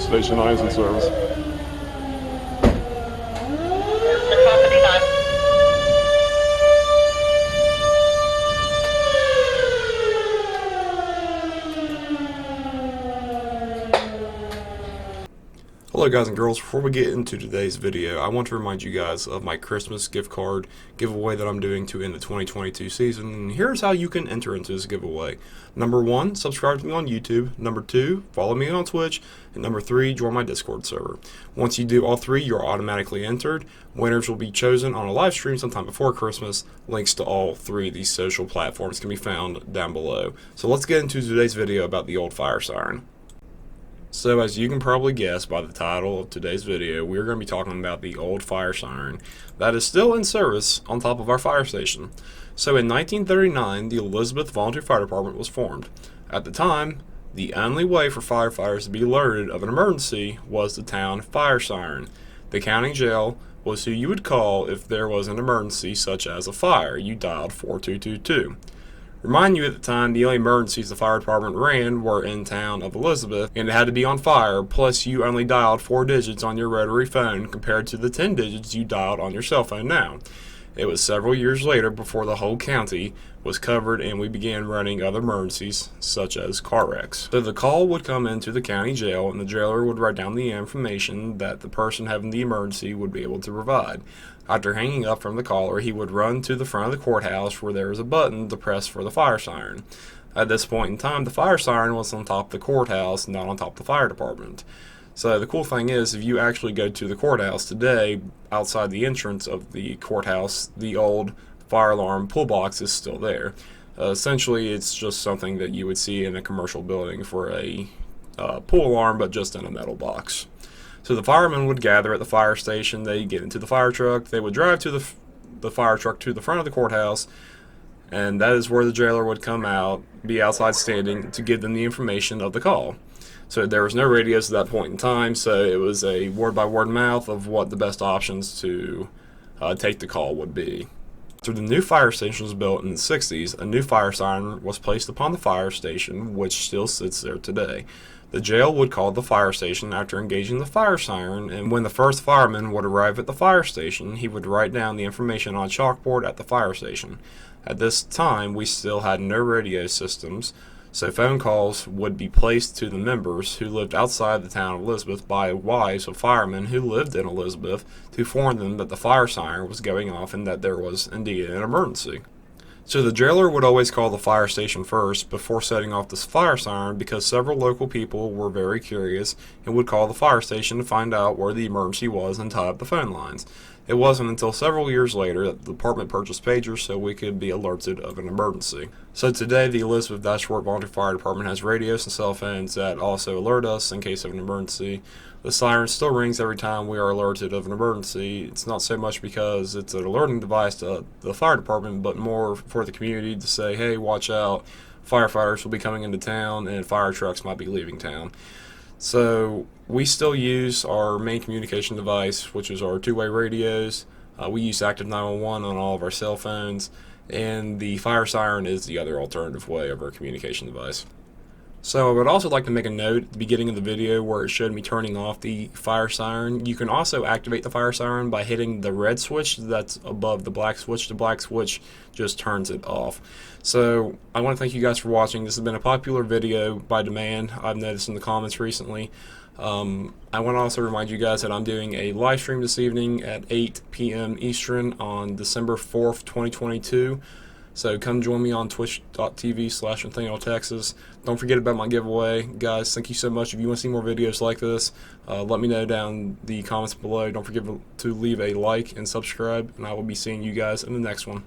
Station 9 is in service. Hello guys and girls, before we get into today's video, I want to remind you guys of my Christmas gift card giveaway that I'm doing to end the 2022 season, and here's how you can enter into this giveaway. Number 1, subscribe to me on YouTube. Number 2, follow me on Twitch. And number 3, join my Discord server. Once you do all 3, you're automatically entered. Winners will be chosen on a live stream sometime before Christmas. Links to all 3 of these social platforms can be found down below. So let's get into today's video about the old fire siren. So as you can probably guess by the title of today's video, we're going to be talking about the old fire siren that is still in service on top of our fire station. So in 1939, the Elizabeth Volunteer Fire Department was formed. At the time, the only way for firefighters to be alerted of an emergency was the town fire siren. The county jail was who you would call if there was an emergency such as a fire. You dialed 4222. Remind you, at the time, the only emergencies the fire department ran were in town of Elizabeth, and it had to be on fire, plus you only dialed 4 digits on your rotary phone compared to the 10 digits you dialed on your cell phone now. It was several years later before the whole county was covered and we began running other emergencies, such as car wrecks. So the call would come into the county jail, and the jailer would write down the information that the person having the emergency would be able to provide. After hanging up from the caller, he would run to the front of the courthouse where there was a button to press for the fire siren. At this point in time, the fire siren was on top of the courthouse, not on top of the fire department. So the cool thing is, if you actually go to the courthouse today, outside the entrance of the courthouse, the old fire alarm pull box is still there. Essentially, it's just something that you would see in a commercial building for a pull alarm, but just in a metal box. So the firemen would gather at the fire station, they'd get into the fire truck, they would drive to the fire truck to the front of the courthouse, and that is where the jailer would come out, be outside standing to give them the information of the call. So there was no radios at that point in time, so it was a word-by-word mouth of what the best options to take the call would be. After the new fire station was built in the 60s, a new fire siren was placed upon the fire station, which still sits there today. The jail would call the fire station after engaging the fire siren, and when the first fireman would arrive at the fire station, he would write down the information on a chalkboard at the fire station. At this time, we still had no radio systems, so phone calls would be placed to the members who lived outside the town of Elizabeth by wives of firemen who lived in Elizabeth to inform them that the fire siren was going off and that there was indeed an emergency. So the jailer would always call the fire station first before setting off this fire siren, because several local people were very curious and would call the fire station to find out where the emergency was and tie up the phone lines. It wasn't until several years later that the department purchased pagers so we could be alerted of an emergency. So today the Elizabeth Dashboard Volunteer Fire Department has radios and cell phones that also alert us in case of an emergency. The siren still rings every time we are alerted of an emergency. It's not so much because it's an alerting device to the fire department, but more for the community to say, hey, watch out, firefighters will be coming into town and fire trucks might be leaving town. So we still use our main communication device, which is our two-way radios. We use Active 911 on all of our cell phones, and the fire siren is the other alternative way of our communication device. So I would also like to make a note at the beginning of the video where it showed me turning off the fire siren. You can also activate the fire siren by hitting the red switch that's above the black switch. The black switch just turns it off. So I want to thank you guys for watching. This has been a popular video by demand, I've noticed in the comments recently. I want to also remind you guys that I'm doing a live stream this evening at 8 p.m. Eastern on December 4th, 2022. So come join me on twitch.tv/Nathaniel, Texas. Don't forget about my giveaway. Guys, thank you so much. If you want to see more videos like this, let me know down the comments below. Don't forget to leave a like and subscribe, and I will be seeing you guys in the next one.